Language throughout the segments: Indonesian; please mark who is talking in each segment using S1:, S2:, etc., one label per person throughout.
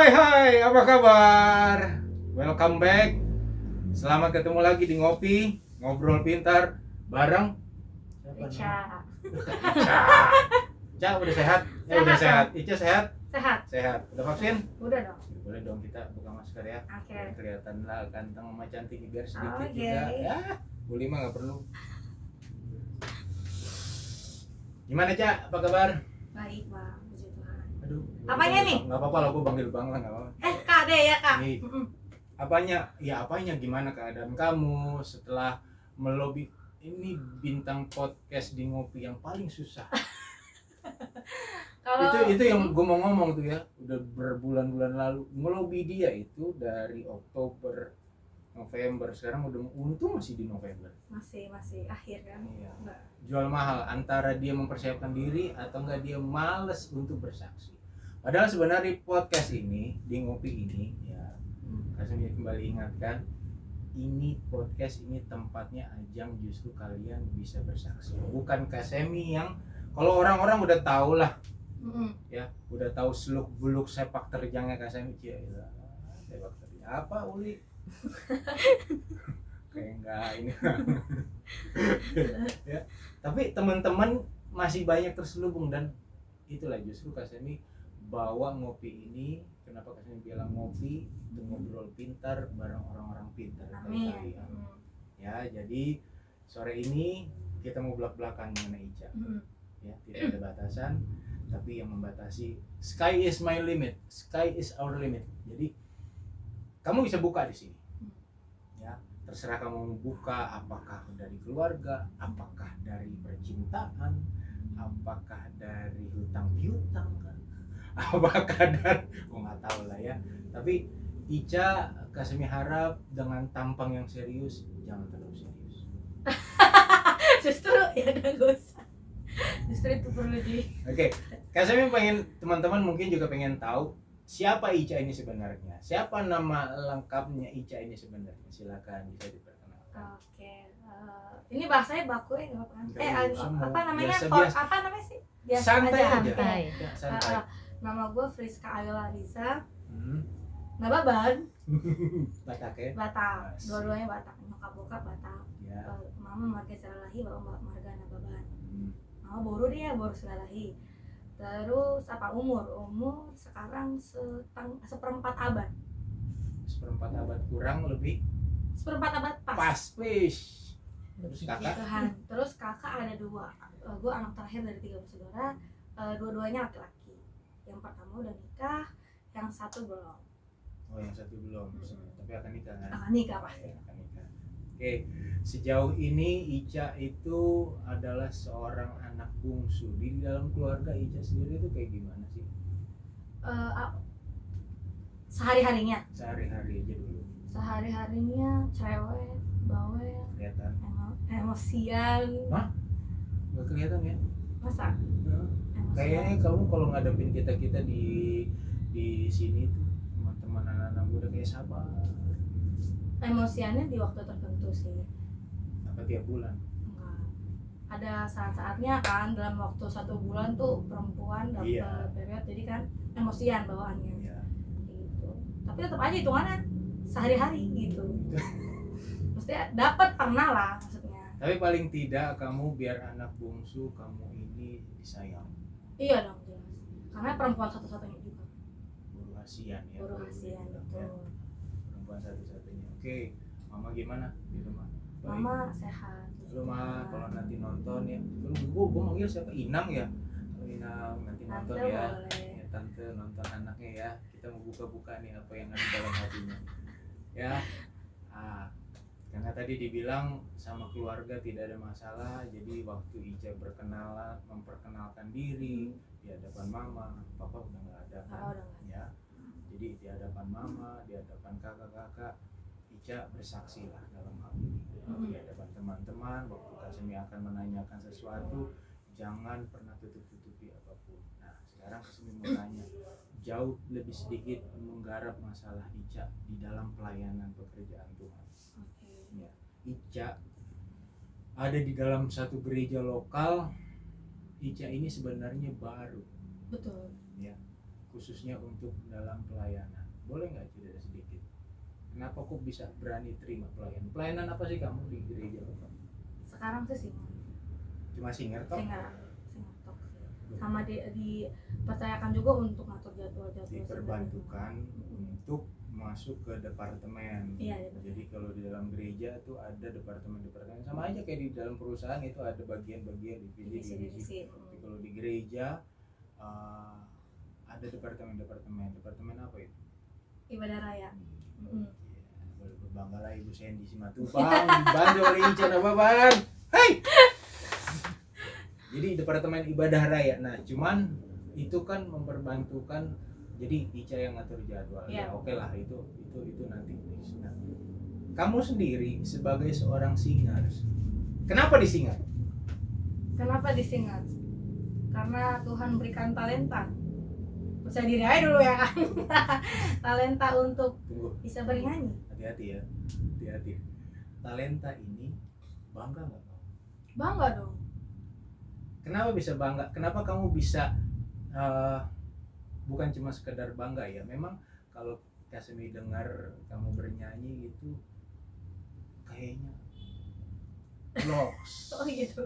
S1: Hai, apa kabar? Welcome back. Selamat ketemu lagi di Ngopi, Ngobrol Pintar bareng siapa
S2: Ica.
S1: Ica udah sehat? Udah sehat. Ica sehat?
S2: Sehat.
S1: Sehat. Udah vaksin?
S2: Udah dong.
S1: Boleh dong kita buka masker ya.
S2: Oke.
S1: Biar kelihatan lah ganteng sama cantik biar sedikit
S2: Oke.
S1: juga. Ya, boleh mah nggak perlu. Gimana Ca? Apa kabar?
S2: Baik bang, puji Tuhan.
S1: Aduh.
S2: Apanya nih?
S1: Nggak apa-apa lah, gue panggil bang lah nggak apa-apa.
S2: Kak deh ya kak.
S1: Nih. Apanya gimana keadaan kamu setelah melobi ini bintang podcast di Ngopi yang paling susah.
S2: Kalau
S1: itu yang gue mau ngomong tuh ya, udah berbulan-bulan lalu ngelobi dia itu dari Oktober, November, sekarang udah untung masih di November.
S2: masih akhir kan?
S1: Iya.
S2: Enggak.
S1: Jual mahal antara dia mempersiapkan diri atau enggak dia males untuk bersaksi. Padahal sebenarnya podcast ini di Ngopi ini ya, Kasemi kembali ingatkan, ini podcast ini tempatnya ajang justru kalian bisa bersaksi. Bukan Kasemi yang kalau orang-orang udah tahu lah ya, udah tahu seluk beluk sepak terjangnya Kasemi ya, sepak terjang apa Uli? Kayak enggak ini. Ya. Tapi teman-teman masih banyak terselubung dan itulah justru Kasemi bawa Ngopi ini. Kenapa Kasemi bilang Ngopi itu ngobrol pintar bareng orang-orang pintar kayak
S2: Amin.
S1: kalian. Ya, jadi sore ini kita mau belak-belakan mengenai Ica. Ya, tidak ada batasan, tapi yang membatasi sky is my limit, sky is our limit. Jadi kamu bisa buka di sini. Ya, terserah kamu mau buka apakah dari keluarga, apakah dari percintaan, apakah dari hutang piutang kan, apakah dari nggak tahu lah ya. Tapi Ica Kasemi harap dengan tampang yang serius jangan terlalu serius.
S2: Justru ya udah gak usah. Justru itu perlu di.
S1: Oke, Kasemi pengen teman-teman mungkin juga pengen tahu siapa Ica ini sebenarnya. Siapa nama lengkapnya Ica ini sebenarnya? Silakan bisa diperkenalkan.
S2: Oke. Ini bahasanya baku ya nggak apa-apa.
S1: Nggak usah,
S2: Apa namanya?
S1: biasa.
S2: Apa namanya sih? Biasa
S1: Santai aja.
S2: santai.
S1: Ya, santai.
S2: Nama gue Friska Ayla Riza.
S1: Hmm.
S2: Nama Baban.
S1: Batak ya?
S2: Batak.
S1: Asik.
S2: Dua-duanya Batak. Nyokap bokap Batak.
S1: Ya.
S2: Mama marga Seralahi, bapak marga Nababan.
S1: Hmm.
S2: Mama boru dia, boru Seralahi. Terus apa umur sekarang seperempat abad.
S1: Seperempat abad kurang lebih
S2: Seperempat abad pas.
S1: pas, wish. Terus kakak?
S2: Tuhan. Terus kakak ada dua. Gue anak terakhir dari 3 bersaudara. Dua-duanya laki-laki. Yang pertama udah nikah, yang satu belum.
S1: Oh, yang satu belum. Tapi akan nikah kan?
S2: Akan nikah pasti.
S1: Ya, akan nikah. Oke, sejauh ini Ica itu adalah seorang anak bungsu. Di dalam keluarga Ica sendiri itu kayak gimana sih?
S2: Sehari-harinya
S1: Sehari-hari aja dulu.
S2: Sehari-harinya cerewet, bawel,
S1: Kelihatan?
S2: emosian.
S1: Nggak kelihatan ya?
S2: Masa? Emosian.
S1: Kayaknya kamu kalau ngadepin kita di sini tuh teman-teman anak-anak muda kayak sabar.
S2: Emosiannya di waktu tertentu sih.
S1: Apa tiap bulan?
S2: Enggak. Ada saat-saatnya kan dalam waktu 1 bulan tuh perempuan dapat
S1: Iya.
S2: period, jadi kan emosian bawaannya
S1: Ya.
S2: gitu. Tapi tetap aja hitungannya sehari-hari gitu. Mesti dapat pernah lah maksudnya.
S1: Tapi paling tidak kamu biar anak bungsu kamu ini disayang.
S2: Iya dong jelas. Karena perempuan satu-satunya juga.
S1: Buru hasian ya.
S2: Buru hasian
S1: Ya.
S2: betul.
S1: Perempuan satu-satunya. Oke, mama gimana di rumah? Baik.
S2: Mama sehat.
S1: Lu mah kalau nanti nonton ya, gua manggil siapa? Inang ya. Kalau Inang nanti nonton
S2: Tante
S1: ya.
S2: boleh.
S1: Ya, tante nonton anaknya ya. Kita mau buka-buka nih apa yang ada dalam hatinya. Ya. Karena tadi dibilang sama keluarga tidak ada masalah, jadi waktu Ica memperkenalkan diri di hadapan mama, papa udah nggak ada kan?
S2: Oh, udah nggak ada.
S1: Ya. Jadi di hadapan mama, di hadapan kakak-kakak, Ica bersaksi lah dalam hal ini. Di hadapan teman-teman, waktu Kasemi akan menanyakan sesuatu, jangan pernah tutup-tutupi apapun. Nah, sekarang Kasemi mau tanya, jauh lebih sedikit menggarap masalah Ica di dalam pelayanan pekerjaan Tuhan. Ya, Ica ada di dalam satu gereja lokal. Ica ini sebenarnya baru.
S2: Betul.
S1: Ya. khususnya untuk dalam pelayanan. Boleh nggak cerita sedikit? Kenapa kok bisa berani terima pelayanan? Pelayanan apa sih kamu di gereja?
S2: Sekarang sih sih
S1: Cuma singer toh?
S2: singer tok sih. Sama dipercayakan juga untuk ngatur jadwal-jadwal.
S1: Diperbantukan untuk masuk ke departemen.
S2: Iya.
S1: Jadi kalau di dalam gereja tuh ada departemen-departemen, sama aja kayak di dalam perusahaan itu ada bagian-bagian divisi. Tapi kalau di gereja ada departemen-departemen. Departemen apa itu?
S2: Ibadah raya.
S1: Boleh berbangga lah Ibu Sandy Simatupang, bantu oleh Ica Nababan. Hai. Jadi departemen ibadah raya. Nah, cuman itu kan memperbantukan, jadi Ica yang ngatur jadwal. Ya oke lah, itu nanti. Nah, kamu sendiri sebagai seorang singer, kenapa disingar?
S2: Kenapa disingar? Karena Tuhan berikan talenta. Percaya diri aja dulu ya kan. Talenta untuk bisa bernyanyi.
S1: Hati-hati ya, hati-hati. Talenta ini bangga nggak kamu?
S2: Bangga dong.
S1: Kenapa bisa bangga? Kenapa kamu bisa bukan cuma sekedar bangga ya? Memang kalau Kasemi dengar kamu bernyanyi gitu, kayaknya lost.
S2: Oh gitu.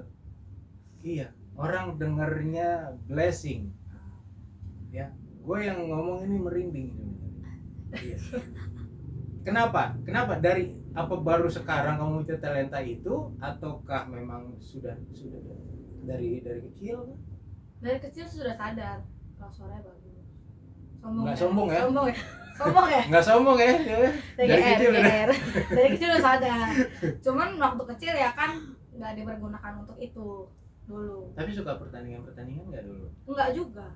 S1: Iya, orang dengernya blessing. Ya, gue yang ngomong ini merinding. Iya. Kenapa? Dari apa baru sekarang kamu punya talenta itu, ataukah memang sudah dari kecil?
S2: Dari kecil sudah sadar kalau suaranya bagus.
S1: Nggak sombong ya?
S2: Sombong ya? Sombong ya?
S1: Nggak sombong ya? Dari kecil
S2: Dari kecil udah sadar. Cuman waktu kecil ya kan nggak dipergunakan untuk itu dulu.
S1: Tapi suka pertandingan nggak dulu?
S2: Enggak juga.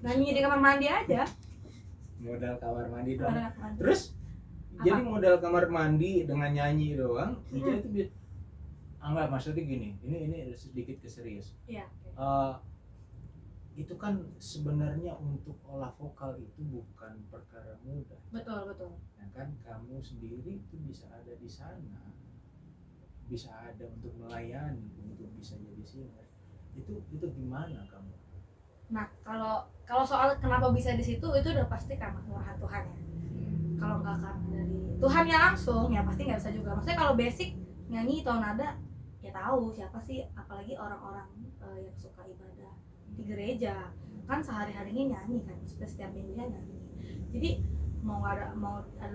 S2: Nyanyi di kamar mandi aja.
S1: Modal kamar mandi doang.
S2: Mandi.
S1: Terus
S2: Apa?
S1: jadi modal kamar mandi dengan nyanyi doang, Ica itu enggak, maksudnya gini, ini sedikit keserius.
S2: Iya.
S1: Itu kan sebenarnya untuk olah vokal itu bukan perkara mudah.
S2: Betul.
S1: Ya kan, kamu sendiri itu bisa ada di sana, bisa ada untuk melayani, untuk bisa jadi singer. Itu gimana kamu?
S2: Nah, kalau soal kenapa bisa di situ itu udah pasti karena kemurahan Tuhan ya. Kalau nggak karena dari Tuhannya langsung ya pasti nggak bisa juga. Maksudnya kalau basic nyanyi atau nada ya tahu siapa sih, apalagi orang-orang yang suka ibadah di gereja kan sehari-harinya nyanyi kan, setiap minggunya nyanyi. Jadi mau ada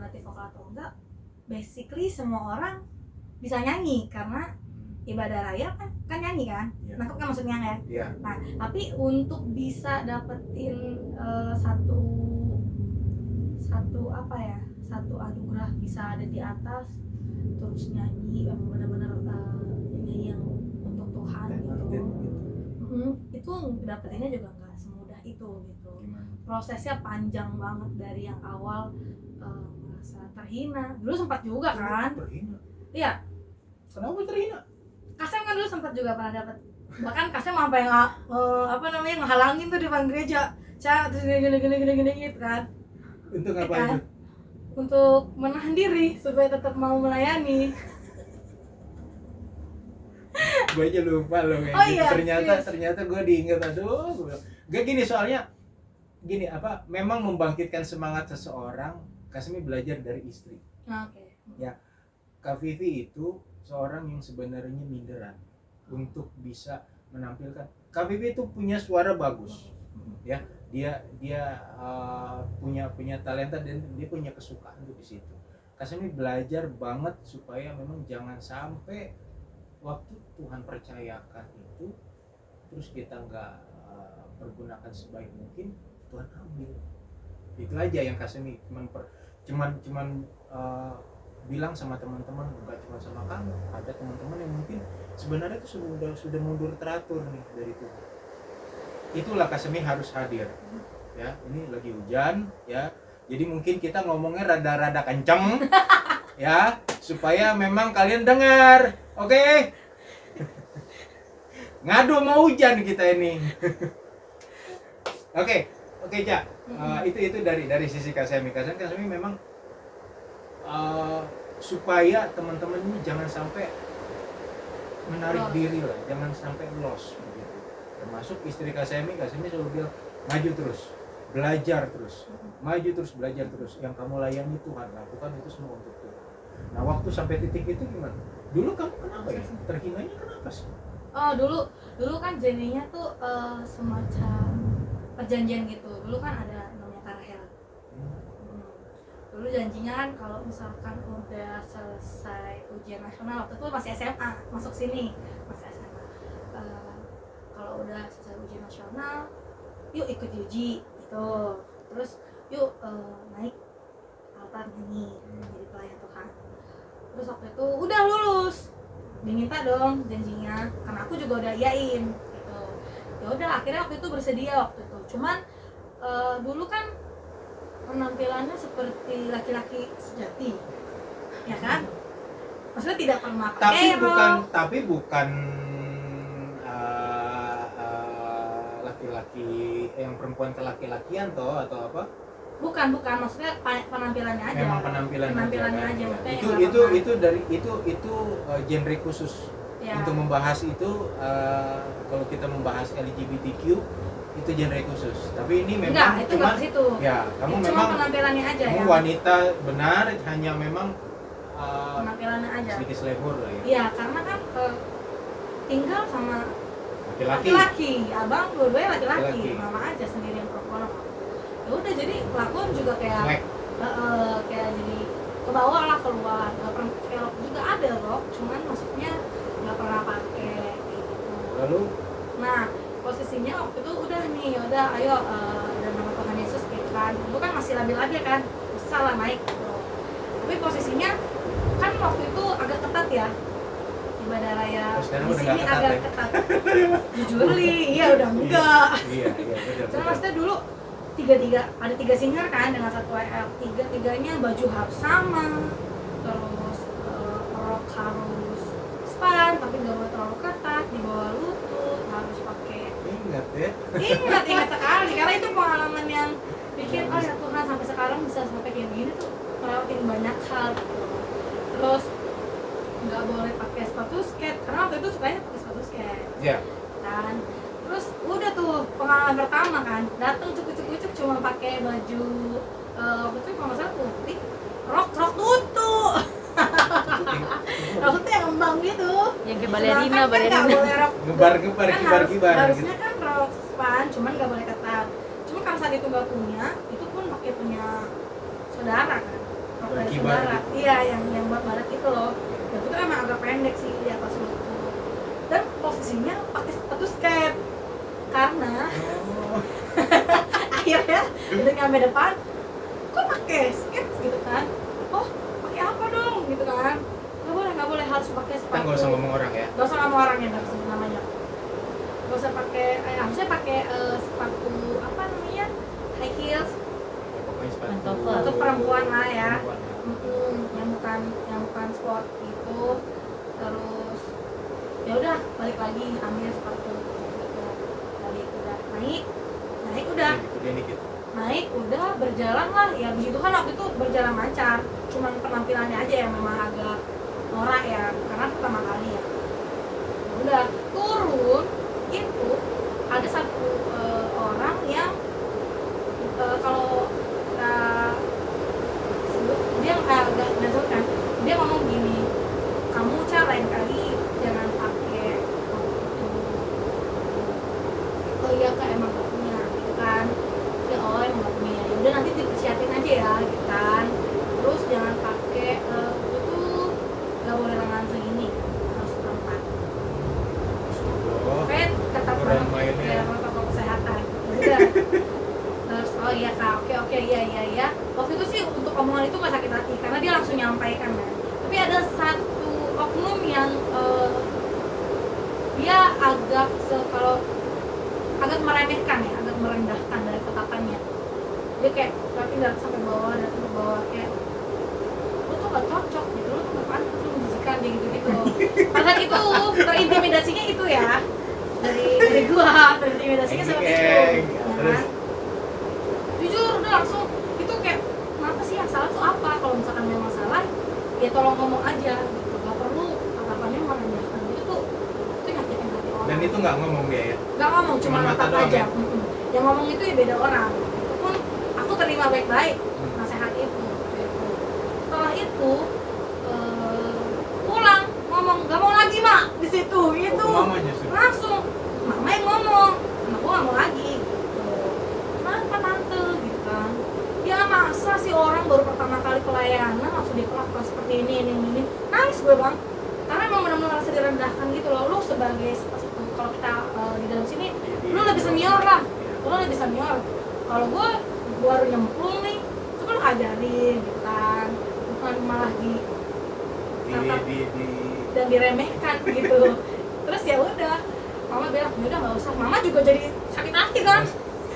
S2: latih vokal atau enggak, basically semua orang bisa nyanyi karena ibadah raya kan nyanyi kan, nangkep kan maksudnya kan?
S1: Ya.
S2: Nah tapi untuk bisa dapetin satu anugerah bisa ada di atas terus nyanyi yang benar-benar nyanyi yang untuk Tuhan gitu. Itu dapetinnya juga nggak semudah itu gitu. Prosesnya panjang banget dari yang awal merasa terhina. Dulu sempat juga kan?
S1: Terhina?
S2: Iya.
S1: Kenapa terhina?
S2: Kasem kan dulu sempat juga pernah dapat. Bahkan Kasem sampai ngehalangin tuh di depan gereja. Terus gini gitu kan.
S1: Untuk apa
S2: kan?
S1: itu?
S2: Untuk menahan diri supaya tetap mau melayani.
S1: Gue aja lupa loh kayak gitu.
S2: Iya,
S1: ternyata gue diinget, gak gini, soalnya gini, memang membangkitkan semangat seseorang. Kasemi belajar dari istri.
S2: Oke.
S1: Ya, Kak Vivi itu seorang yang sebenarnya minderan untuk bisa menampilkan. Kak Vivi itu punya suara bagus, ya. Dia punya talenta dan dia punya kesukaan untuk di situ. Kasemi belajar banget supaya memang jangan sampai waktu Tuhan percayakan itu terus kita nggak pergunakan sebaik mungkin, Tuhan ambil. Itu aja yang Kasemi cuman bilang sama teman-teman, bukan cuma sama kamu, ada teman-teman yang mungkin sebenarnya itu sudah mundur teratur nih dari Tuhan. Itulah Kasemi harus hadir. Ya, ini lagi hujan ya. Jadi mungkin kita ngomongnya rada-rada kenceng ya, supaya memang kalian dengar. Oke? Ngadu mau hujan kita ini. Oke, Cak. Itu dari sisi Kasemi. Kasemi memang supaya teman-teman ini jangan sampai menarik diri lah, jangan sampai lost begitu. Termasuk istri Kasemi selalu bilang maju terus. belajar terus, maju terus, belajar terus. Yang kamu layani Tuhan, lakukan itu semua untuk Tuhan. Nah, waktu sampai titik itu gimana? Dulu kamu kenapa ya? Terhinanya kenapa sih?
S2: Oh, dulu kan janjinya tuh semacam perjanjian gitu. Dulu kan ada namanya Karahel. Dulu janjinya kan kalau misalkan udah selesai ujian nasional, waktu itu masih SMA, masuk sini masih SMA. Kalau udah selesai ujian nasional, yuk ikut uji gitu. Terus yuk naik altar nyanyi jadi pelayan Tuhan. Terus waktu itu udah lulus, diminta dong janjinya, karena aku juga udah iyain gitu. Ya udah akhirnya waktu itu bersedia waktu itu. Cuman dulu kan penampilannya seperti laki-laki sejati, ya kan? Maksudnya tidak pernah pakai rok.
S1: Tapi bukan laki-laki yang perempuan ke laki-lakian toh atau apa?
S2: Bukan, maksudnya penampilannya aja.
S1: Memang penampilannya
S2: aja.
S1: Itu genre khusus
S2: Ya.
S1: untuk membahas itu. Kalau kita membahas LGBTQ itu genre khusus. Tapi ini memang
S2: enggak, itu
S1: cuma
S2: ke situ.
S1: ya, kamu
S2: Cuma
S1: memang
S2: penampilannya aja
S1: kamu
S2: ya.
S1: wanita benar, hanya memang
S2: Penampilannya aja.
S1: sedikit selebor lah ya.
S2: Iya, karena kan tinggal sama
S1: Laki-laki.
S2: abang dua-duanya laki-laki,
S1: Laki-laki.
S2: mama aja sendiri yang perempuan. Ya udah, jadi kelakuan juga kayak
S1: Cuek.
S2: kayak jadi ke bawah lah, keluar. Nggak pernah pakai rok juga, ada rok, cuman maksudnya nggak pernah pakai gitu.
S1: Lalu
S2: Nah, posisinya waktu itu udah nih, yaudah ayo dan nama Tuhan Yesus gitu kan. Itu kan masih labil-labil kan, bisa lah naik gitu. Tapi posisinya kan waktu itu agak ketat ya, ibadah raya
S1: sekarang
S2: di
S1: udah
S2: sini
S1: nggak ketat
S2: agak
S1: ya?
S2: ketat. Jujur li, iya udah enggak.
S1: iya benar.
S2: Karena maksudnya dulu ada tiga singer kan dengan satu WL, tiganya baju harus sama, terus rok harus span tapi nggak boleh terlalu ketat, di bawah lutut, harus pakai.
S1: Ingat ya.
S2: Ingat sekali, karena itu pengalaman yang bikin oh ya Tuhan, sampai sekarang bisa sampai kayak gini tuh ngelewatin banyak hal gitu. Terus nggak boleh pakai sepatu skate, karena waktu itu sukanya pakai sepatu skate
S1: Ya.
S2: kan. Terus udah tuh pengalaman pertama kan, datang cukup cuma pakai baju waktu itu kalau nggak salah putih, rok tutup. Rok tutup yang ngembang gitu,
S3: Yang kayak
S2: sedangkan kan nggak boleh rok
S1: Ngebar-ngebar,
S2: kan
S1: kibar-kibar
S2: harusnya kan rok span, cuman nggak boleh ketat. Cuma karena saat itu nggak punya, itu pun pakai punya saudara kan, rok dari
S1: Kibar
S2: saudara.
S1: gitu.
S2: Iya, yang buat barat itu loh. Dan itu emang agak pendek sih di atas lutut. Dan posisinya pakai sepatu skate. Karena
S1: Oh.
S2: akhirnya udah nyampe depan, kok pakai skate gitu kan? Oh, pakai apa dong gitu kan? Nggak boleh harus pakai
S1: Kita
S2: sepatu.
S1: nggak usah ngomong orang ya.
S2: Gak usah ngomong orangnya, nggak usah sebut namanya. Gak usah pakai, harusnya pakai sepatu apa namanya, high heels
S1: Ya, pokoknya sepatu
S3: Pantofel.
S2: untuk perempuan lah ya.
S1: Perempuan ya.
S2: Yang bukan sport itu. Terus ya udah balik lagi ambil sepatu gitu. Balik udah naik udah
S1: Gedein dikit.
S2: naik udah berjalan lah ya, begitu kan waktu itu berjalan lancar, cuman penampilannya aja yang memang agak norak ya karena pertama kali ya. Udah turun itu ada satu orang yang kalau kita sebut dia agak dasar kan, dia ngomong gini, kamu lain kali jangan pakai itu. Oh iya kak, emang gak punya gitu kan. Ya oh emang gak punya, ya udah nanti dipersiapin aja ya gitu kan. Terus jangan pakai itu, gak boleh lengan segini, harus tempat.
S1: Oh,
S2: Kayak ketat
S1: kurang
S2: banget
S1: mainnya.
S2: kayak protokol kesehatan. Udah. Terus oh iya kak, oke iya. Waktu itu sih untuk omongan itu gak sakit hati karena dia langsung nyampaikan kan. Tapi ada satu oknum yang dia kalau agak meremehkan ya, agak merendahkan dari ketatannya. Dia kayak berarti dari sampai bawah kayak lu tuh gak cocok gitu, lu tuh gak pantas, lu menjijikan dia gitu. Pada itu terintimidasinya itu ya dari gua, terintimidasinya seperti itu.
S1: Geng.
S2: Ya
S1: Terus?
S2: kan? Jujur udah langsung itu kayak kenapa sih yang salah tuh apa? Kalau misalkan memang salah ya tolong ngomong aja gitu, gak perlu tatapannya merendahkan gitu tuh, itu nyakitin hati orang.
S1: Dan itu nggak ngomong dia ya.
S2: Gak ngomong, cuma
S1: Cuma mata
S2: natap
S1: doang
S2: aja.
S1: ya?
S2: Yang ngomong itu ya beda orang. Itu pun terima baik-baik nasihat itu. Setelah itu pulang ngomong gak mau lagi mak di situ itu
S1: Mamanya sudah.
S2: langsung mama yang ngomong anak gua gak mau lagi gitu. Kenapa tante gitu kan, ya masa sih orang baru pertama kali pelayanan langsung diperlakukan seperti ini. Nangis gue bang, karena emang benar-benar rasa direndahkan gitu loh. Lu sebagai kalau kita di dalam sini lu lebih senior lah, lu lebih senior. Kalau gue baru nyemplung nih, itu kan lu ajarin gitu kan, bukan malah dan diremehkan gitu. Terus ya udah, mama bilang ya udah nggak usah. Mama juga jadi sakit hati kan,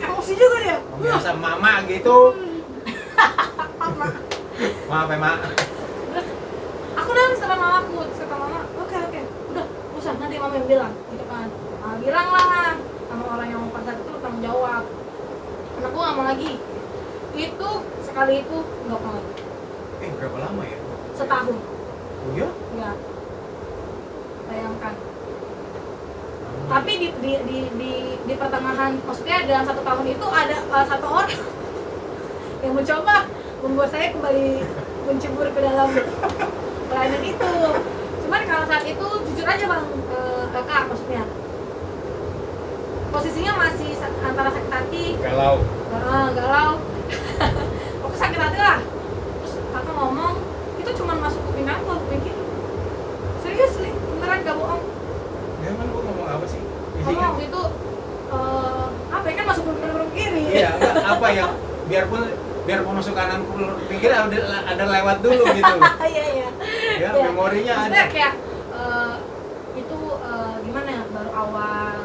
S2: emosi juga dia.
S1: Biasa mama gitu.
S2: Mama.
S1: Maaf ya mak.
S2: Terus aku nangis sama mamaku, terus kata mama oke udah usah nanti mama yang bilang gitu kan. Mama bilang lah sama orang yang pada saat itu tanggung jawab, anakku nggak mau lagi. Itu sekali itu nggak mau lagi.
S1: Berapa lama ya?
S2: Setahun.
S1: Oh iya?
S2: Ya. Bayangkan. Tapi di pertengahan, maksudnya dalam 1 tahun itu ada satu orang yang mencoba membuat saya kembali mencebur ke dalam pelayanan itu. Cuman kalau saat itu jujur aja bang, kakak maksudnya posisinya masih antara sakit hati, galau. Aku sakit hati lah. Terus kakak ngomong itu cuma masuk kuping aku, kuping kiri. Serius nih, beneran gak bohong.
S1: Ya kan gua ngomong apa sih?
S2: Ngomong itu apa ya kan masuk kuping kiri.
S1: Iya, apa yang biarpun masuk kanan pikir ada lewat dulu gitu.
S2: Iya.
S1: Ya, memorinya ada.
S2: Maksudnya kayak itu gimana ya, baru awal.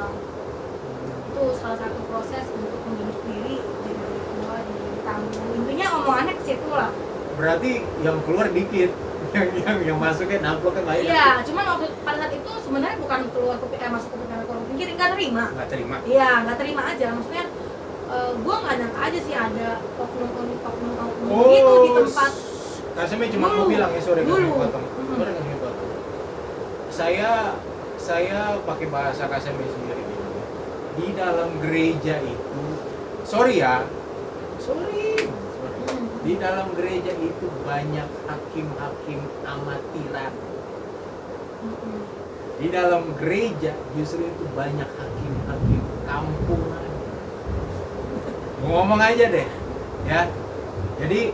S2: Itu salah satu proses untuk membentuk diri jadi lebih tua, jadi lebih tangguh. Intinya omongannya ke situ lah.
S1: Berarti yang keluar dikit, yang masuknya namploknya banyak.
S2: Iya, cuman waktu pada saat itu sebenarnya bukan masuk kuping kanan keluar kuping kiri, nggak terima. Iya, nggak terima aja. Maksudnya gue nggak nyangka aja sih ada oknum gitu di tempat.
S1: Kasemi cuma mau bilang ya, sorry Kasemi potong. Saya pakai bahasa Kasemi sendiri. Di dalam gereja itu, sorry. Di dalam gereja itu banyak hakim-hakim amatiran. Di dalam gereja justru itu banyak hakim-hakim kampungan. Ngomong aja deh, ya. Jadi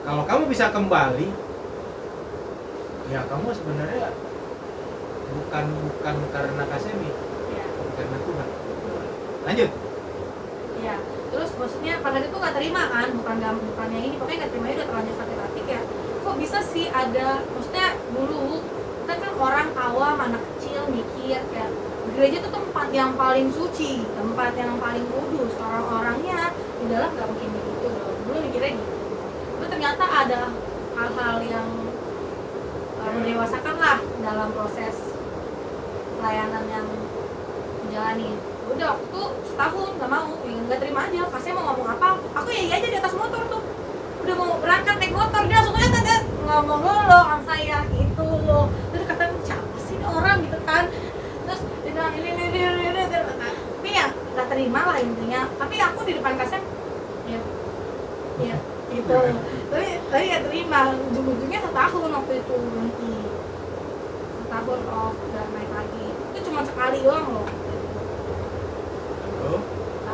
S1: kalau kamu bisa kembali, ya kamu sebenarnya bukan karena Kasemi,
S2: ya.
S1: Karena Tuhan. Lanjut.
S2: Ya, terus maksudnya pada itu nggak terima kan, bukannya ini, pokoknya nggak terima, udah terlanjur sakit hati kayak kok bisa sih ada, maksudnya dulu kita kan orang awam, anak kecil mikir kayak gereja itu tempat yang paling suci, tempat yang paling kudus, orang-orangnya di dalam nggak mungkin begitu loh. Dulu mikirnya gitu. Tapi ternyata ada hal-hal yang mendewasakan lah dalam proses pelayanan yang menjalani. Udah waktu setahun nggak mau, ya nggak terima aja. Kasih mau ngomong apa, aku ya iya aja di atas motor tuh. Udah mau berangkat naik motor, dia langsung aja tadi ngomong dulu sama saya gitu. Terus kata siapa sih ini orang gitu kan. Terus dia bilang ini tapi ya nggak terima lah intinya. Tapi aku di depan Kasem ya gitu. Tapi ya terima. Ujung-ujungnya setahun waktu itu berhenti. Setahun off dan naik lagi. Itu cuma sekali doang loh.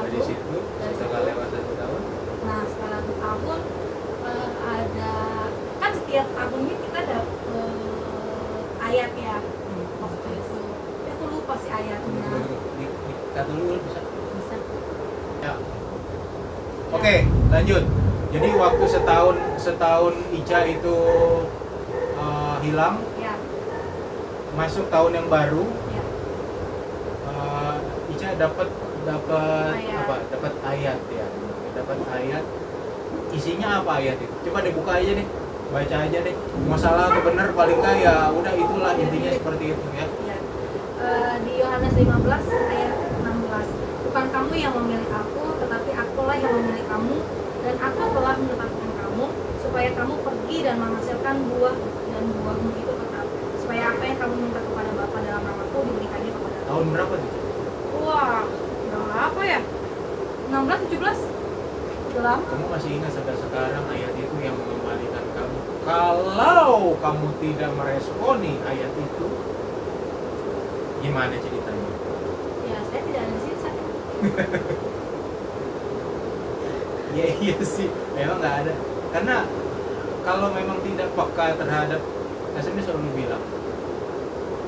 S1: Dari situ setelah lewat 1 tahun.
S2: Nah setelah 1 tahun ada kan setiap tahun ini kita dapet ayat ya waktu itu. Aku lupa sih ayatnya.
S1: Dikata dulu bisa. Ya.
S2: Ya.
S1: Oke, lanjut. Jadi waktu setahun Ica itu hilang.
S2: Ya.
S1: Masuk tahun yang baru.
S2: Ya.
S1: Ica dapat
S2: Ayat.
S1: apa? Dapat ayat ya. Dapat ayat. Isinya apa ayat itu? Coba dibuka aja deh. Baca aja deh. Mau salah atau benar paling enggak ya udah itulah intinya seperti itu ya.
S2: Ya. Di Yohanes 15 ayat 16. Bukan kamu yang memilih aku, tetapi akulah yang memilih kamu, dan aku telah menetapkan kamu supaya kamu pergi dan menghasilkan buah, dan buahmu itu tetap, supaya apa yang kamu minta kepada Bapa dalam namaku diberikannya kepada kamu.
S1: Tahun berapa tuh?
S2: Wah, udah apa ya? 16, 17 udah lama.
S1: Kamu masih ingat sampai sekarang ayat itu yang mengembalikan kamu. Kalau kamu tidak meresponi ayat itu, gimana ceritanya?
S2: Ya saya tidak ada di sini saya.
S1: Ya iya sih, memang nggak ada. Karena kalau memang tidak peka terhadap, Kasemi selalu bilang,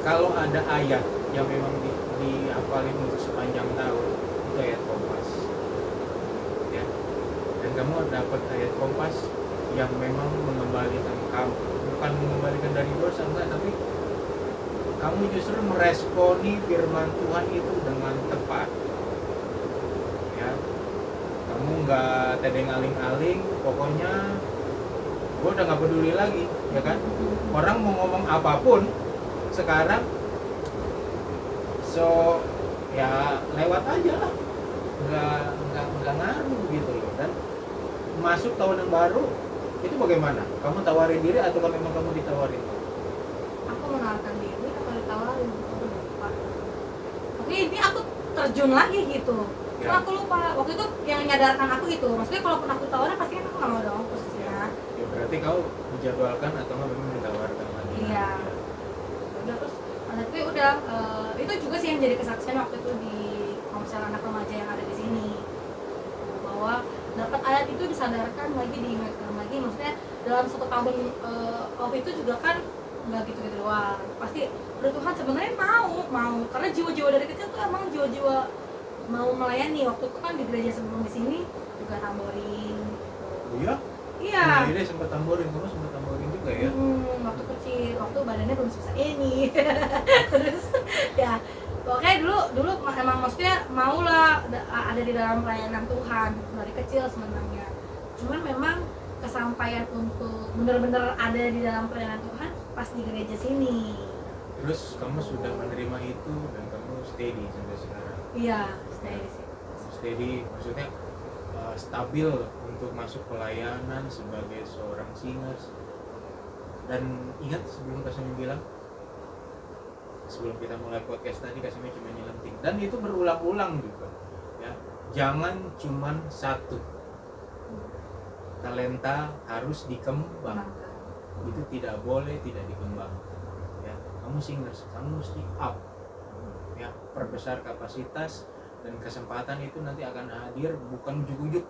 S1: kalau ada ayat yang memang dihafalin untuk sepanjang tahun, itu ayat Kompas. Ya. Dan kamu dapat ayat Kompas yang memang mengembalikan kamu, bukan mengembalikan dari dosa enggak, tapi kamu justru meresponi firman Tuhan itu dengan tepat. Ya. Kamu nggak tedeng aling-aling, pokoknya gue udah nggak peduli lagi, ya kan? Orang mau ngomong apapun sekarang, so ya lewat aja lah, nggak ngaruh gitu loh. Dan masuk tahun yang baru itu bagaimana? Kamu tawarin diri atau memang kamu ditawarin?
S2: Aku menawarkan diri atau ditawarin, aku lupa. Oke, ini aku terjun lagi gitu.
S1: Ya.
S2: Cuma aku lupa. Waktu itu yang menyadarkan aku itu, maksudnya kalaupun aku tawarin pasti kan aku nggak mau dong posisinya.
S1: Ya berarti kau dijadwalkan atau nggak memang ditawarkan lagi?
S2: Iya. Udah terus tapi udah itu juga sih yang jadi kesaksian waktu itu di komsel anak remaja yang ada di sini, bahwa dapat ayat itu disadarkan lagi, diingatkan lagi. Maksudnya dalam 1 tahun off itu juga kan nggak gitu-gitu doang, pasti udah Tuhan sebenarnya mau karena jiwa-jiwa dari kecil tuh emang jiwa-jiwa mau melayani. Waktu itu kan di gereja sebelum di sini juga tamborin
S1: Oh iya?
S2: iya.
S1: Nah, ini sempat tamborin, kamu sempat tamborin juga ya?
S2: Waktu kecil, waktu badannya belum sebesar ini. Terus ya pokoknya dulu emang maksudnya maulah ada di dalam pelayanan Tuhan dari kecil sebenarnya. Cuman memang kesampaian untuk benar-benar ada di dalam pelayanan Tuhan pas di gereja sini.
S1: Terus kamu sudah menerima itu dan kamu steady sampai sekarang?
S2: Iya, stay di sini.
S1: Steady maksudnya stabil untuk masuk pelayanan sebagai seorang singers. Dan ingat sebelum Kasemi bilang, sebelum kita mulai podcast tadi, Kasemi cuma nyelenting, dan itu berulang-ulang juga ya, jangan cuman satu talenta harus dikembang, itu tidak boleh tidak dikembangkan ya. Kamu singers, kamu mesti up ya, perbesar kapasitas, dan kesempatan itu nanti akan hadir, bukan ujuk-ujuk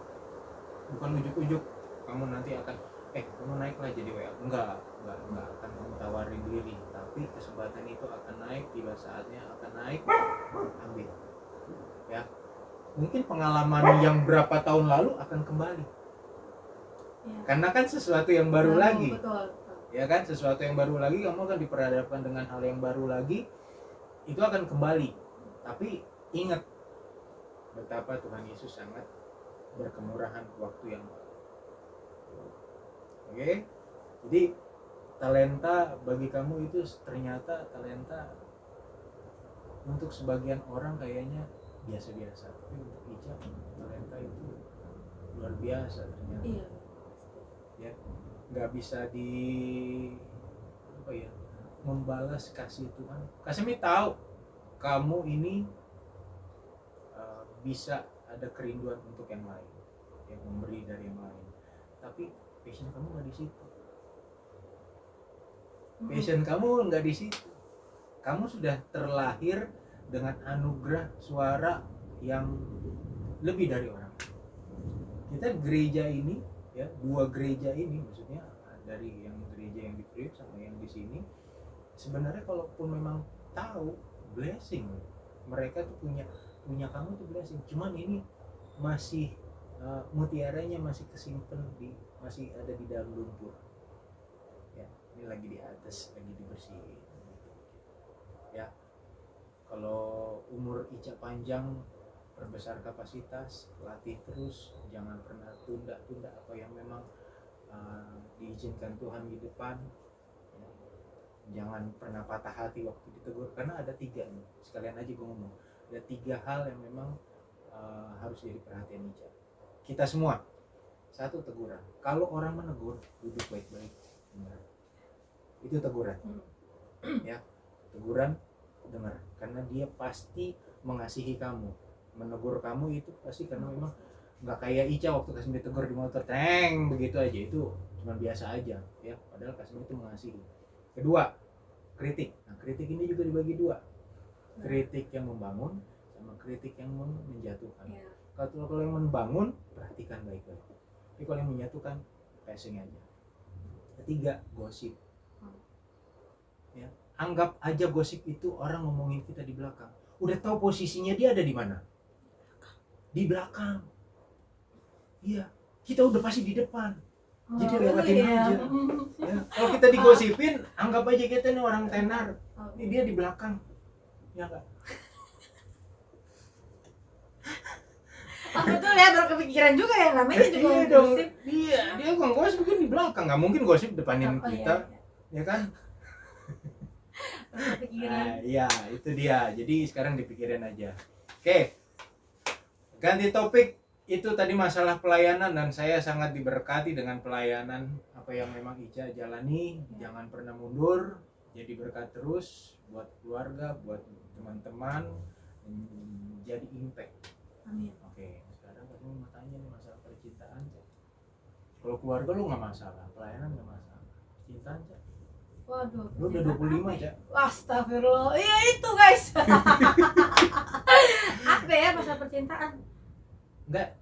S1: kamu nanti akan kamu naiklah jadi WA, enggak akan kamu tawarin diri, tapi kesempatan itu akan naik, tiba saatnya akan naik, ambil ya. Mungkin pengalaman yang berapa tahun lalu akan kembali
S2: Ya.
S1: karena kan sesuatu yang baru lagi.
S2: Betul.
S1: Ya kan, sesuatu yang baru lagi, kamu akan diperhadapkan dengan hal yang baru lagi, itu akan kembali. Tapi ingat betapa Tuhan Yesus sangat berkemurahan waktu yang lalu. Oke? Jadi talenta bagi kamu itu ternyata talenta untuk sebagian orang kayaknya biasa-biasa, tapi untuk Ica talenta itu luar biasa ternyata.
S2: Iya.
S1: Ya, nggak bisa membalas kasih Tuhan. Kasih tahu kamu ini bisa ada kerinduan untuk yang lain, yang memberi dari yang lain, tapi passion kamu nggak di situ. Passion kamu nggak di situ. Kamu sudah terlahir dengan anugerah suara yang lebih dari orang. Kita gereja ini ya, 2 gereja ini maksudnya, dari yang gereja yang di Priok sama yang di sini, sebenarnya kalaupun memang tahu blessing, mereka tuh punya kamu tuh blessing, cuman ini masih mutiaranya masih kesimpan masih ada di dalam lumpur ya, ini lagi di atas, lagi dibersihin ya. Kalau umur Ica panjang, perbesar kapasitas, latih terus, jangan pernah tunda apa yang memang diizinkan Tuhan di depan ya. Jangan pernah patah hati waktu ditegur, karena ada 3 nih, sekalian aja gue ngomong, ada 3 hal yang memang harus jadi perhatian Ica. Kita semua, 1, teguran. Kalau orang menegur, duduk baik-baik, dengar. Itu teguran ya, teguran dengar, karena dia pasti mengasihi kamu menegur kamu itu pasti karena memang nggak kayak Ica waktu Kasmi ditegur di motor, teng begitu aja, itu cuma biasa aja ya, padahal Kasmi itu mengasihi. Kedua, kritik. Nah, kritik ini juga dibagi dua, kritik yang membangun sama kritik yang menjatuhkan.
S2: Ya.
S1: Kalau yang membangun perhatikan baik-baik, tapi kalau yang menjatuhkan passing aja. Ketiga, gosip. Ya, anggap aja gosip itu orang ngomongin kita di belakang, udah tahu posisinya dia ada di mana, di belakang. Iya, kita udah pasti di depan. Jadi lewatin aja. Ya, kalau kita digosipin, anggap aja kita nih orang tenar. Ini dia di belakang. Ya enggak?
S2: Betul ya, baru kepikiran juga ya, namanya juga
S1: Iya dong.
S2: gosip.
S1: Iya, dia kan gosip kan di belakang. Nggak mungkin gosip depanin kita. Ya kan?
S2: Baru kepikiran.
S1: Iya, itu dia. Jadi sekarang dipikirin aja. Oke. Ganti topik. Itu tadi masalah pelayanan, dan saya sangat diberkati dengan pelayanan apa yang memang Ica jalani. Jangan pernah mundur, jadi berkat terus buat keluarga, buat teman-teman, jadi impact.
S2: Amin.
S1: Oke, sekarang kamu mau tanya nih masalah percintaan. Kalau keluarga lu nggak masalah, pelayanan nggak masalah, percintaan Cak.
S2: Waduh,
S1: Lu udah 25 Cak.
S2: Astagfirullah. Iya itu guys. Apa ya masalah percintaan?
S1: Enggak,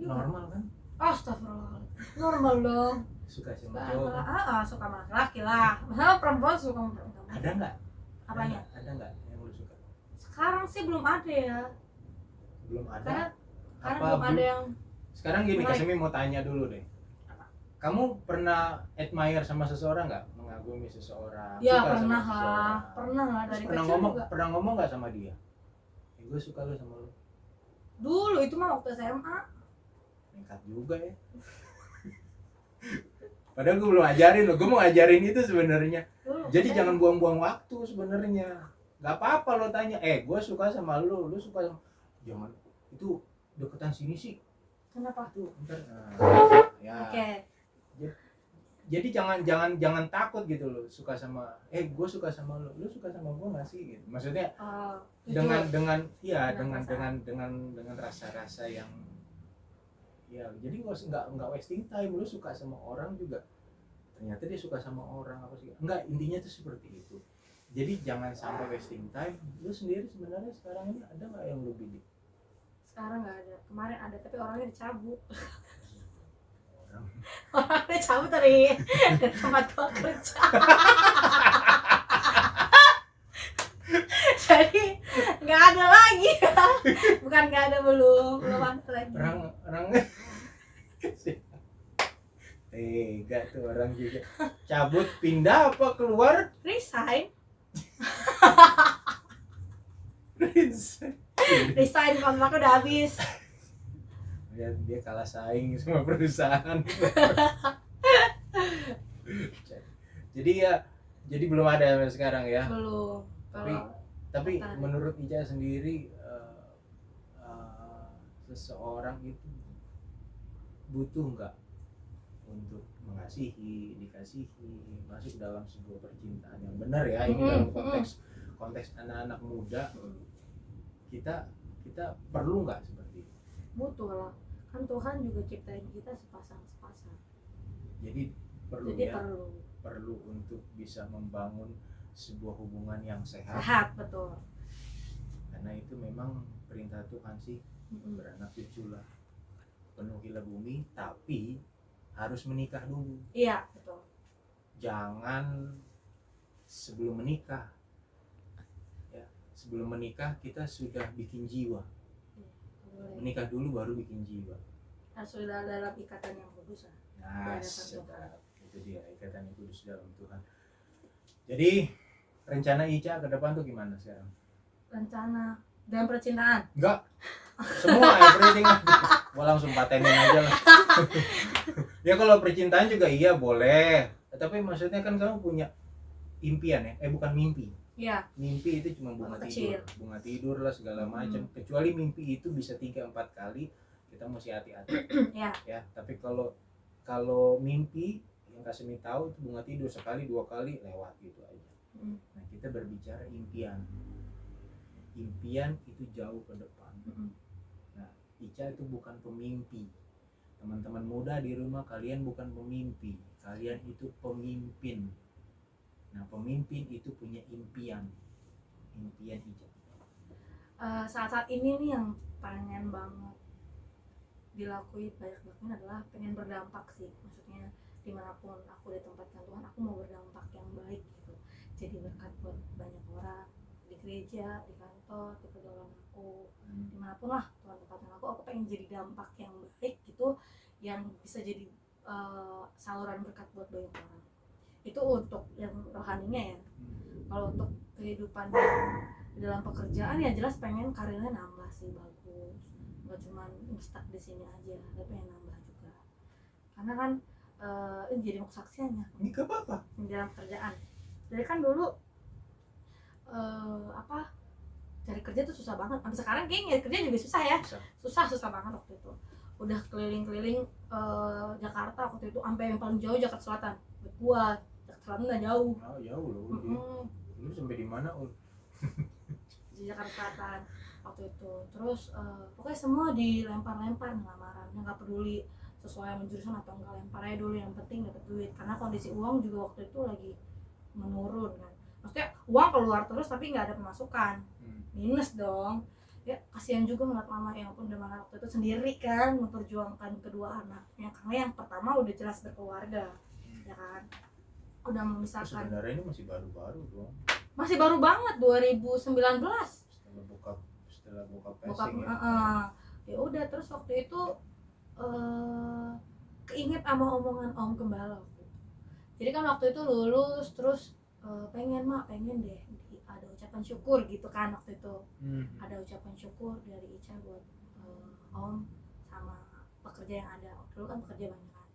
S1: normal kan?
S2: Astagfirullah. Normal dong.
S1: Suka sama cowok kan?
S2: Suka sama laki lah. Masa perempuan suka sama perempuan?
S1: Ada nggak?
S2: Apanya?
S1: Ada nggak yang lu suka?
S2: Sekarang sih belum ada ya.
S1: Belum ada.
S2: Karena
S1: Apa
S2: belum ada yang
S1: Sekarang gini,
S2: menarik.
S1: Kasemi mau tanya dulu deh. Kamu pernah admire sama seseorang nggak? Mengagumi seseorang?
S2: ya
S1: Suka
S2: pernah
S1: sama
S2: lah.
S1: seseorang?
S2: Pernah lah
S1: Terus
S2: dari
S1: pernah
S2: kecil
S1: ngomong,
S2: juga.
S1: pernah ngomong nggak sama dia? Gue suka lu sama lu.
S2: Dulu itu mah waktu SMA.
S1: Nekat juga ya. Padahal gue belum ajarin lo, gue mau ngajarin itu sebenarnya. Jadi jangan buang-buang waktu sebenarnya. Gak apa-apa lo tanya, gue suka sama lu suka sama, jangan itu deketan sini sih.
S2: Kenapa?
S1: Itu ntar, ya.
S2: Oke.
S1: Jadi jangan takut gitu lo, suka sama, gue suka sama lu suka sama gue nggak sih? Gitu. Maksudnya dengan rasa-rasa yang ya, jadi nggak wasting time. Lu suka sama orang juga ternyata dia suka sama orang apa sih, enggak, intinya tuh seperti itu. Jadi jangan sampai wasting time. Lu sendiri sebenarnya sekarang ini ada nggak yang lu bidik?
S2: Sekarang nggak ada. Kemarin ada tapi orangnya dicabut.
S1: Orangnya
S2: cabut dari tempat gua kerja. Jadi nggak ada lagi. Bukan nggak ada, belum ada lagi.
S1: Orangnya tega tuh orang juga. Cabut, pindah apa keluar?
S2: Resign
S1: Resign.
S2: kontraknya udah habis.
S1: Dia kalah saing sama perusahaan. Jadi belum ada sampai sekarang ya.
S2: Belum.
S1: Tapi menurut Ica sendiri, seseorang itu butuh nggak untuk mengasihi, dikasihi, masuk dalam sebuah percintaan yang benar ya. Ini dalam konteks anak-anak muda, kita perlu nggak seperti itu?
S2: Butuh lah. Kan Tuhan juga ciptain kita sepasang-sepasang.
S1: Jadi perlu
S2: Jadi
S1: ya. Perlu untuk bisa membangun sebuah hubungan yang sehat.
S2: Betul.
S1: Karena itu memang perintah Tuhan sih, beranak cuculah, penuhilah bumi, tapi harus menikah dulu.
S2: Iya, betul.
S1: Jangan sebelum menikah. Ya, sebelum menikah kita sudah bikin jiwa. Menikah dulu baru bikin jiwa.
S2: Harus sudah dalam ikatan yang kudus.
S1: Nah, itu dia, ikatan yang kudus dalam Tuhan. Jadi rencana Ica ke depan tuh gimana sekarang?
S2: Rencana dalam percintaan?
S1: Enggak. Semua everything. Gua langsung patenin aja lah. Ya kalau percintaan juga iya boleh. Tapi maksudnya kan kamu punya impian ya? Bukan mimpi.
S2: Iya.
S1: Mimpi itu cuma bunga
S2: kecil.
S1: tidur. Bunga tidur lah segala macam. Kecuali mimpi itu bisa 3-4 kali, kita mesti hati-hati.
S2: Iya.
S1: Ya, tapi kalau mimpi yang Kasemi tahu itu bunga tidur sekali 2 kali lewat gitu aja. Nah, kita berbicara impian. impian itu jauh ke depan. Nah, Ica itu bukan pemimpi. Teman-teman muda di rumah, kalian bukan pemimpi, kalian itu pemimpin. Nah, pemimpin itu punya impian Ica.
S2: Saat-saat ini nih yang pengen banget dilakuin adalah pengen berdampak sih, maksudnya dimanapun aku ditempatkan Tuhan, aku mau berdampak yang baik gitu, jadi berkat buat banyak orang di gereja, di kantor, di pergaulan aku, dimanapun lah Tuhan tempatkan aku pengen jadi dampak yang baik gitu, yang bisa jadi saluran berkat buat banyak orang. Itu untuk yang rohaninya ya. Kalau untuk kehidupan di dalam pekerjaan ya jelas pengen karirnya nambah sih, bagus, nggak cuma stuck di sini aja, tapi pengen nambah juga, karena kan ini jadi kesaksiannya
S1: Ini ke apa?
S2: di dalam pekerjaan. Jadi kan dulu cari kerja tuh susah banget, sampai sekarang kayaknya nyari kerja juga susah ya, susah banget waktu itu. Udah keliling-keliling Jakarta waktu itu, sampai yang paling jauh Jakarta Selatan, buat Jakarta Selatan udah jauh.
S1: Jauh loh. Lu sampai di mana, Ul?
S2: Di Jakarta Selatan waktu itu. Terus pokoknya semua dilempar-lempar lamaran, nggak peduli sesuai jurusan atau enggak, lempar aja dulu, yang penting dapat duit, karena kondisi uang juga waktu itu lagi menurun kan, maksudnya uang keluar terus tapi nggak ada pemasukan, minus dong ya. Kasihan juga ngeliat mama yang pun udah waktu itu sendiri kan memperjuangkan kedua anaknya, karena yang pertama udah jelas berkeluarga ya kan, udah memisahkan.
S1: Sebenarnya ini masih baru-baru dong,
S2: masih baru banget 2019
S1: setelah buka passing
S2: ya udah. Terus waktu itu keinget sama omongan Om Gembala waktu itu. Jadi kan waktu itu lulus terus pengen deh ada ucapan syukur gitu kan waktu itu. Ada ucapan syukur dari Ica buat Om sama pekerja yang ada. Waktu itu kan pekerja banyak kan,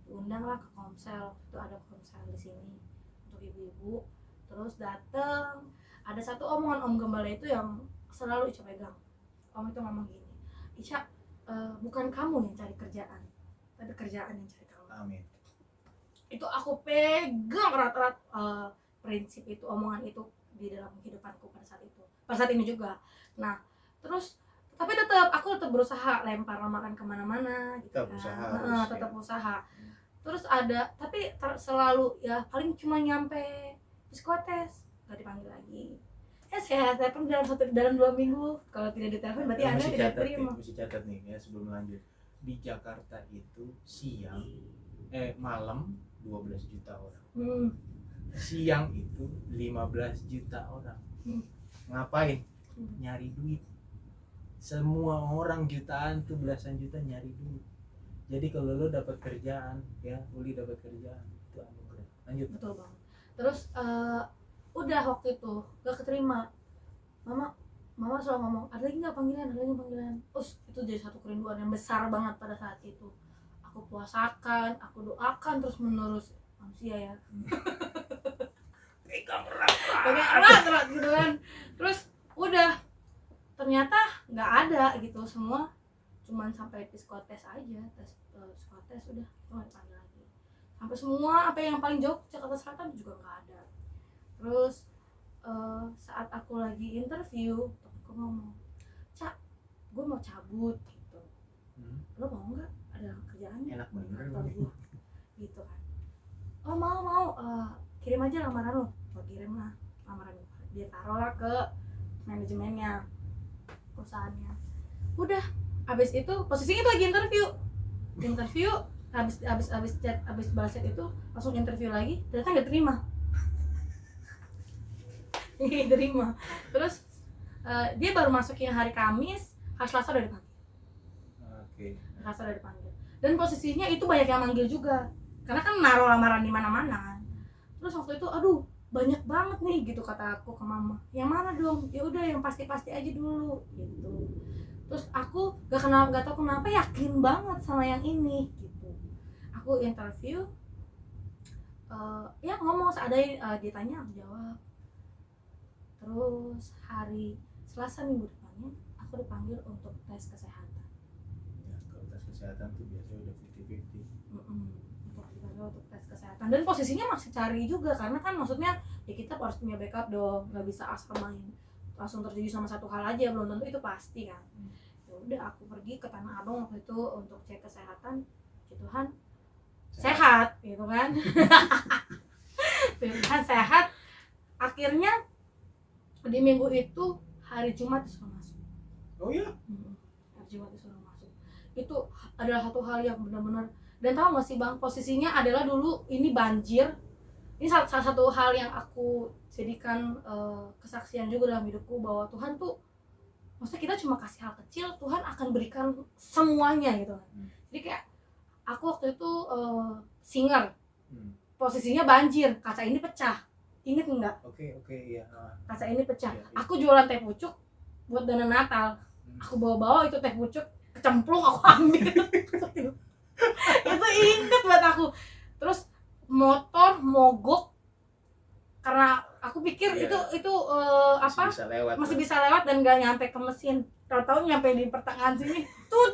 S2: diundang lah ke Komsel, itu ada Komsel di sini untuk ibu-ibu. Terus dateng, ada satu omongan Om Gembala itu yang selalu Ica pegang. Om itu ngomong gini, Ica, bukan kamu yang cari kerjaan, tapi kerjaan yang cari kamu.
S1: Amin.
S2: Itu aku pegang erat-erat prinsip itu, omongan itu di dalam kehidupanku pada saat ini juga. Nah terus tapi aku tetap berusaha lempar lamaran kemana-mana gitu
S1: Tetap
S2: kan.
S1: usaha,
S2: Tetap usaha. Terus ada, tapi selalu ya paling cuma nyampe psikotes, gak dipanggil lagi. Saya telepon dalam 2 minggu, kalau tidak ditelepon berarti Anda tidak terima.
S1: Mesti catat nih ya sebelum lanjut. Di Jakarta itu malam 12 juta orang. Siang itu 15 juta orang. Ngapain? Nyari duit. Semua orang jutaan tuh, belasan juta nyari duit. Jadi kalau lo dapat kerjaan ya, Uli dapat kerjaan, itu anugerah. Lanjut.
S2: Betul banget. Terus udah waktu itu gak keterima, mama selalu ngomong ada lagi nggak panggilan. Itu jadi satu kerinduan yang besar banget pada saat itu. Aku puasakan, aku doakan terus menerus manusia ya.
S1: Pegang erat
S2: gitu kan. Terus udah ternyata nggak ada gitu, semua cuman sampai psikotes aja, tes psikotes udah nggak dipanggil lagi. Sampai semua apa yang paling jauh Jakarta Selatan juga nggak ada. Terus saat aku lagi interview, aku ngomong, Cak, gue mau cabut gitu, lo mau nggak ada kerjaan
S1: enak bener
S2: gitu kan. Oh mau kirim aja lamaran lo. Kirim lah lamaran, dia taruh lah ke manajemennya perusahaannya. Udah abis itu posisinya itu lagi interview abis balas chat itu langsung interview lagi, ternyata nggak terima. Terus dia baru masukin hari Kamis, hari Selasa udah dipanggil. Selasa udah dipanggil. Dan posisinya itu banyak yang manggil juga, karena kan naruh lamaran di mana-mana. Terus waktu itu aduh banyak banget nih gitu, kata aku ke mama, yang mana dong? Ya udah yang pasti-pasti aja dulu gitu. Terus aku gak tahu kenapa yakin banget sama yang ini gitu. Aku interview ya ngomong seadanya, ditanya aku jawab. Terus hari Selasa minggu depannya aku dipanggil untuk tes kesehatan.
S1: Ya, kalau tes kesehatan tuh biasanya udah 50-50.
S2: Untuk tes kesehatan, dan posisinya masih cari juga, karena kan maksudnya ya kita harus punya backup dong, nggak bisa asal main langsung terjadi sama satu hal aja, belum tentu itu pasti kan. Ya udah, aku pergi ke Tanah Abang waktu itu untuk cek kesehatan. Puji Tuhan sehat gitu kan. Puji Tuhan sehat. Akhirnya di minggu itu hari Jumat disuruh masuk.
S1: Oh iya?
S2: Hari Jumat disuruh masuk. Itu adalah satu hal yang benar-benar, dan tahu nggak sih Bang, posisinya adalah dulu ini banjir. Ini salah satu hal yang aku jadikan kesaksian juga dalam hidupku, bahwa Tuhan tuh maksudnya kita cuma kasih hal kecil, Tuhan akan berikan semuanya gitu kan. Jadi kayak aku waktu itu singer, posisinya banjir, kaca ini pecah, inget nggak?
S1: Oke, iya.
S2: Kaca ini pecah.
S1: Iya.
S2: Aku jualan teh pucuk buat dana Natal. Aku bawa itu teh pucuk, kecemplung, aku ambil. Itu inget buat aku. Terus motor mogok karena aku pikir itu masih bisa lewat dan gak nyampe ke mesin. Tahu-tahu nyampe di pertengahan sini, tut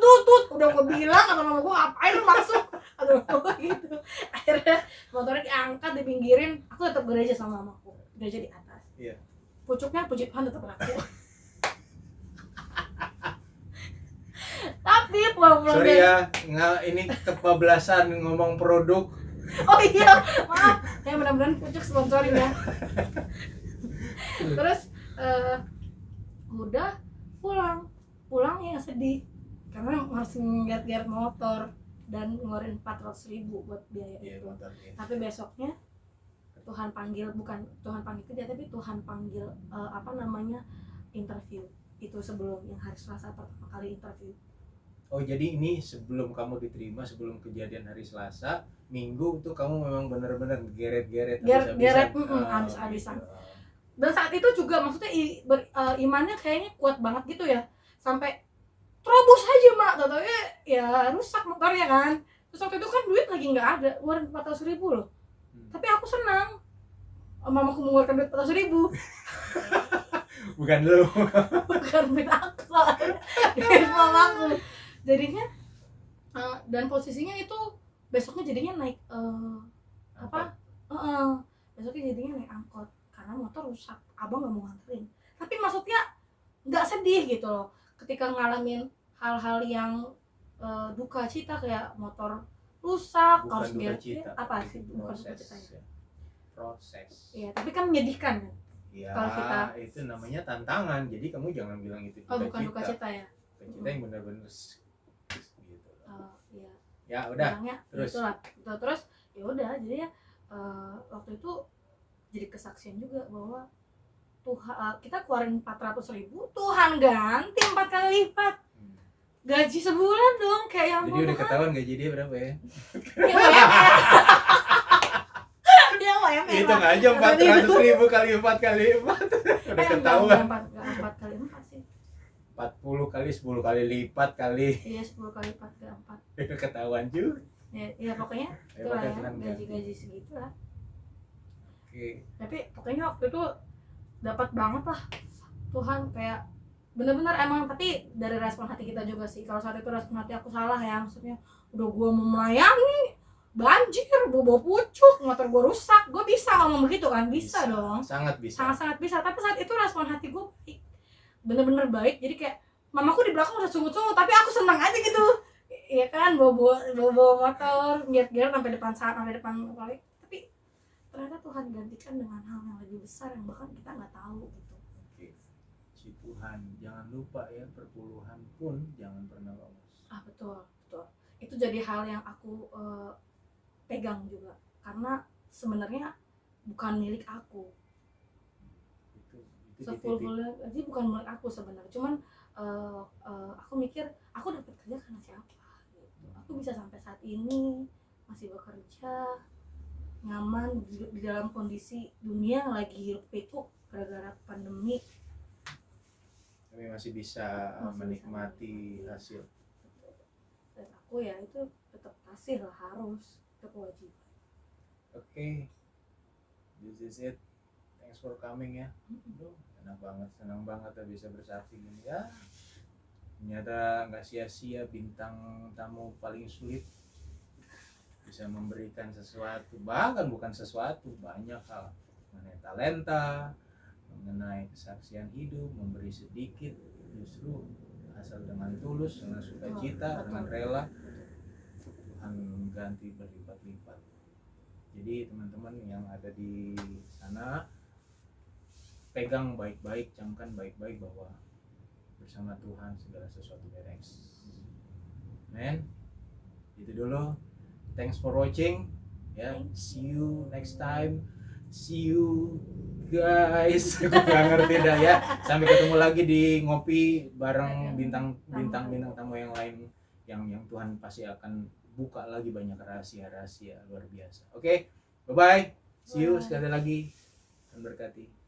S2: udah gue bilang kata mama gue, ngapain lu masuk, atau gitu. Akhirnya motornya diangkat, dipinggirin, aku tetap gereja sama mamaku, gereja di atas.
S1: Iya.
S2: Pucuknya puji Tuhan tetap laku. Tapi pulang-pulang
S1: sorry ya, ini kebablasan ngomong produk.
S2: Oh iya, maaf. Ya mudah-mudahan pucuk sponsorin ya. Terus udah pulang ya sedih karena harus ngeliat motor dan ngeluarin 400.000 buat biaya itu.
S1: Motor, ya.
S2: Tapi besoknya Tuhan panggil, bukan Tuhan panggil kerja, tapi Tuhan panggil interview. Itu sebelum yang hari Selasa pertama kali interview.
S1: Oh jadi ini sebelum kamu diterima, sebelum kejadian hari Selasa, Minggu tuh kamu memang benar-benar geret
S2: habis-habisan. Dan saat itu juga maksudnya imannya kayaknya kuat banget gitu ya, sampai terobos aja mak, tau-taunya ya rusak motornya kan. Terus waktu itu kan duit lagi nggak ada, ngeluarin 400.000 loh. Tapi aku senang, mamaku mengeluarkan duit 400.000.
S1: Bukan lu.
S2: Bukan duit aku, duit mamaku. Jadinya dan posisinya itu besoknya jadinya naik besoknya jadinya naik angkot karena motor rusak, abang nggak mau nganterin. Tapi maksudnya nggak sedih gitu loh ketika ngalamin hal-hal yang duka cita kayak motor rusak, harus biar apa sih, bukan duka cita ya.
S1: Proses.
S2: Iya, tapi kan menyedihkan kan.
S1: Ya,
S2: kalau kita
S1: itu namanya tantangan. Jadi kamu jangan bilang itu
S2: bukan duka cita ya.
S1: Duka cita yang benar-benar gitu.
S2: Iya.
S1: Ya udah.
S2: Terus itulah. Terus ya udah, jadi ya waktu itu jadi kesaksian juga bahwa Tuhan, kita keluarin 400.000, Tuhan ganti 4 kali lipat. Gaji sebulan dong, kayak yang
S1: jadi udah ketahuan gaji dia berapa ya?
S2: Itu
S1: aja 400.000 kali 4 kali 4 udah ketahuan.
S2: 4 kali 4 sih.
S1: 40 kali 10 kali lipat kali.
S2: Iya, 10 kali 4 kali 4.
S1: Udah ketahuan juga.
S2: Ya pokoknya itulah ya, gaji segitu lah.
S1: Oke.
S2: Tapi pokoknya waktu itu dapat banget lah Tuhan, kayak bener-bener emang, tapi dari respon hati kita juga sih. Kalau saat itu respon hati aku salah ya, maksudnya udah gua mau melayani banjir, bawa pucuk, motor gue rusak, gue bisa ngomong begitu kan? Bisa dong,
S1: sangat bisa,
S2: sangat bisa. Tapi saat itu respon hati gue baik, bener-bener baik. Jadi kayak mamaku di belakang udah sungut-sungut, tapi aku senang aja gitu, ya kan, bawa motor, giat-giat sampai depan kali. Tapi ternyata Tuhan gantikan dengan hal yang lebih besar yang bahkan kita nggak tahu gitu.
S1: Oke, si Tuhan, jangan lupa ya, perpuluhan pun jangan pernah lolos.
S2: Betul. Itu jadi hal yang aku pegang juga, karena sebenarnya bukan milik aku.
S1: Itu
S2: Sepuluh-puluh aja bukan milik aku sebenarnya. Cuman aku mikir aku dapat kerja karena siapa gitu. Aku bisa sampai saat ini masih bekerja nyaman di dalam kondisi dunia yang lagi hiruk pikuk gara-gara pandemi,
S1: tapi masih bisa menikmati hasil.
S2: Dan aku ya itu tetap kasih lah, harus, itu kewajiban.
S1: Oke, this is it. Thanks for coming ya. Enak banget, senang banget ya bisa bersaksi gini ya. Ternyata nggak sia-sia bintang tamu paling sulit bisa memberikan sesuatu, bahkan bukan sesuatu, banyak hal mengenai talenta, mengenai kesaksian hidup, memberi sedikit, justru asal dengan tulus, dengan sukacita, dengan rela, Tuhan ganti berlipat-lipat. Jadi teman-teman yang ada di sana, pegang baik-baik, camkan baik-baik bahwa bersama Tuhan segala sesuatu beres. Amen. Itu dulu. Thanks for watching. Ya, see you next time. See you guys. Gak ngerti dah ya. Sampai ketemu lagi di ngopi bareng bintang tamu yang lain yang Tuhan pasti akan buka lagi banyak rahasia-rahasia luar biasa. Oke. Bye bye. See you sekali lagi. Tuhan berkati.